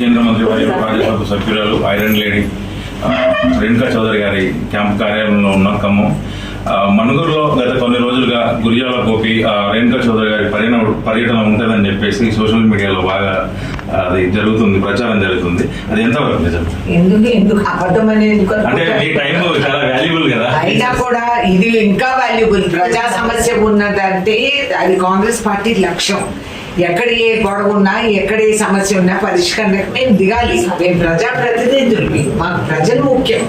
కేంద్ర మంత్రి వర్యులు రాజ్యసభ సభ్యురాలు ఐరన్ లేడీ రేణుకా చౌదరి గారి క్యాంప్ కార్యాలయంలో ఉన్న ఖమ్మం మనుగురులో గత కొన్ని రోజులుగా గురిజాల గోపి రేణుకా చౌదరి గారి పర్యటన ఉంటుందని చెప్పేసి సోషల్ మీడియాలో బాగా అది జరుగుతుంది, ప్రచారం జరుగుతుంది. అది ఎంతవరకు నిజం? ఎందుకు అబద్ధం అనేది అంటే ఈ టైం చాలా వాల్యుబుల్ కదా, అయినా కూడా ఇది ఇంకా వాల్యుబుల్. ప్రజా సమస్య ఉన్నదంటే అది కాంగ్రెస్ పార్టీ లక్ష్యం. ఎక్కడ ఏ గొడవ ఉన్నా, ఎక్కడ ఏ సమస్య ఉన్నా పరిష్కారానికి మేము దిగాలి. మేము ప్రజాప్రతినిధులు, మాకు ప్రజలు ముఖ్యం.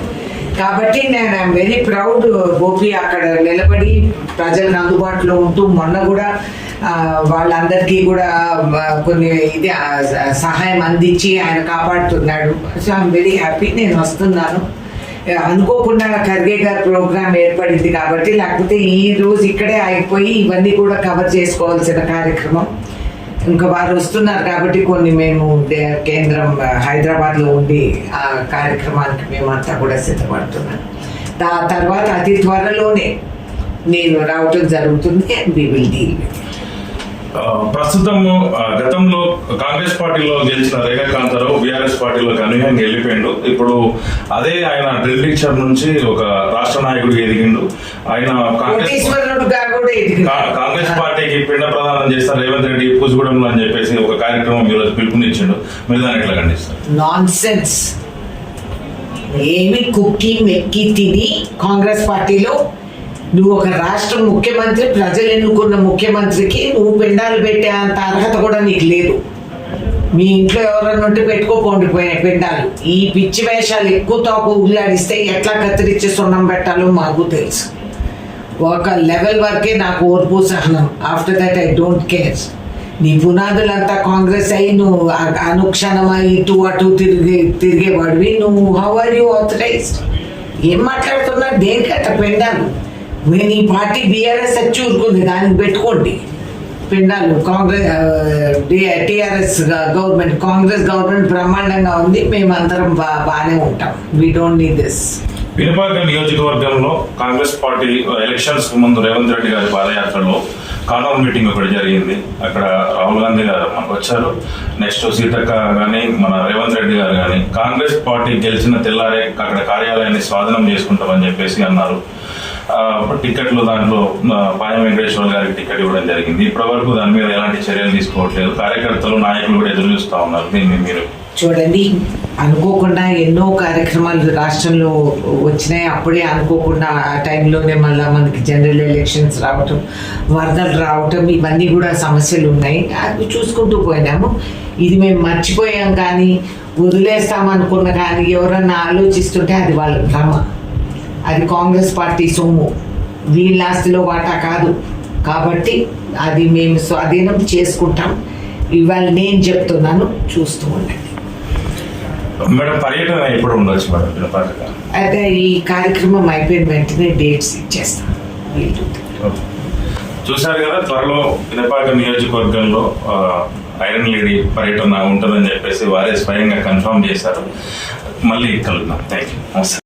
కాబట్టి నేను ఐఎమ్ వెరీ ప్రౌడ్. గోపి అక్కడ నిలబడి ప్రజలకు అందుబాటులో ఉంటూ మొన్న కూడా వాళ్ళందరికీ కూడా కొన్ని ఇది సహాయం అందించి ఆయన కాపాడుతున్నాడు. So I'm very happy. నేను వస్తున్నాను. అనుకోకుండా ఖర్గే గారి ప్రోగ్రామ్ ఏర్పడింది కాబట్టి, లేకపోతే ఈ రోజు ఇక్కడే అయిపోయి ఇవన్నీ కూడా కవర్ చేసుకోవాల్సిన కార్యక్రమం. ఇంకా వారు వస్తున్నారు కాబట్టి కొన్ని మేము కేంద్రం హైదరాబాద్లో ఉండి ఆ కార్యక్రమానికి మేమంతా కూడా సిద్ధపడుతున్నాం. తర్వాత అతి త్వరలోనే నేను రావటం జరుగుతుంది. And we will deal with. ప్రస్తుతం గతంలో కాంగ్రెస్ పార్టీలో గెలిచిన రేఖాకాంతారావు బీఆర్ఎస్ పార్టీలోకి అనూహ్యంగా వెళ్ళిపోయిండు. ఇప్పుడు అదే ఆయన డ్రిల్ టీచర్ నుంచి ఒక రాష్ట్ర నాయకుడికి ఎదిగిండు. ఆయన కాంగ్రెస్ పార్టీకి పిండ ప్రదానం చేస్తారు రేవంత్ రెడ్డి కూసుగూడెంలో అని చెప్పేసి ఒక కార్యక్రమం ఈరోజు పిలుపునిచ్చిండు. మీరు దాన్ని ఎట్లా ఖండిస్తారు? Non sense. ఏమి కుక్కి మెక్కి తిని కాంగ్రెస్ పార్టీలో నువ్వు ఒక రాష్ట్ర ముఖ్యమంత్రి, ప్రజలు ఎన్నుకున్న ముఖ్యమంత్రికి నువ్వు పిండాలు పెట్టే అంత అర్హత కూడా నీకు లేదు. మీ ఇంట్లో ఎవరన్నా ఉంటే పెట్టుకోపోండి పిండాలు. ఈ పిచ్చి వేషాలు ఎక్కువ తోక ఊగులాడిస్తే ఎట్లా కత్తిరించి సున్నం పెట్టాలో మాకు తెలుసు. ఒక లెవెల్ వరకే నాకు ఓర్పు సహనం. After that I don't care. నీ పునాదులంతా కాంగ్రెస్ అయ్యి నువ్వు అనుక్షణమా ఇటు అటు తిరిగేవాడివి. నువ్వు హౌ ఆర్ యూ ఆథరైజ్డ్? ఏం మాట్లాడుతున్నా? దేనికట్ట పిండాలు? నీ పార్టీ బీఆర్ఎస్ వచ్చి ఊరుకుంది, దానికి పెట్టుకోండి పిండాలు. కాంగ్రెస్ టీఆర్ఎస్ గవర్నమెంట్, కాంగ్రెస్ గవర్నమెంట్ బ్రహ్మాండంగా ఉంది. మేమందరం బాగానే ఉంటాం. We don't need this. వినుపాక నియోజకవర్గంలో కాంగ్రెస్ పార్టీ ఎలక్షన్స్ కు ముందు రేవంత్ రెడ్డి గారి పాదయాత్రలో కానూన్ మీటింగ్ ఒకటి జరిగింది. అక్కడ రాహుల్ గాంధీ గారు మనకు వచ్చారు. నెక్స్ట్ సీతక్క కానీ మన రేవంత్ రెడ్డి గారు కానీ కాంగ్రెస్ పార్టీ గెలిచిన తెల్లారే అక్కడ కార్యాలయాన్ని స్వాధీనం చేసుకుంటామని చెప్పేసి అన్నారు. టికెట్లు దాంట్లో పాయం వెంకటేశ్వర గారికి టికెట్ ఇవ్వడం జరిగింది. ఇప్పటి వరకు దాని మీద ఎలాంటి చర్యలు తీసుకోవట్లేదు. కార్యకర్తలు, నాయకులు కూడా ఎదురు చూస్తూ ఉన్నారు. దీన్ని మీరు చూడండి, అనుకోకుండా ఎన్నో కార్యక్రమాలు రాష్ట్రంలో వచ్చినాయి. అప్పుడే అనుకోకుండా ఆ టైంలోనే మళ్ళీ మనకి జనరల్ ఎలక్షన్స్ రావటం, వరదలు రావటం, ఇవన్నీ కూడా సమస్యలు ఉన్నాయి. అవి చూసుకుంటూ పోయినాము. ఇది మేము మర్చిపోయాం కానీ, వదిలేస్తామనుకున్న కానీ ఎవరన్నా ఆలోచిస్తుంటే అది వాళ్ళ భ్రమ. అది కాంగ్రెస్ పార్టీ సొమ్ము, వీళ్ళ ఆస్తిలో వాటా కాదు. కాబట్టి అది మేము స్వాధీనం చేసుకుంటాం. ఇవాళ నేను చెప్తున్నాను, చూస్తూ ఉండండి. మేడం, పర్యటన ఎప్పుడు ఉండొచ్చు మేడం? అయితే ఈ కార్యక్రమం అయిపోయిన వెంటనే డేట్స్ ఇచ్చేస్తాం. చూశారు కదా, త్వరలో వినుపాక నియోజకవర్గంలో ఐరన్ లేడీ పర్యటన ఉంటుందని చెప్పేసి వారే స్వయంగా కన్ఫర్మ్ చేశారు. మళ్ళీ కలుద్దాం. Thank you.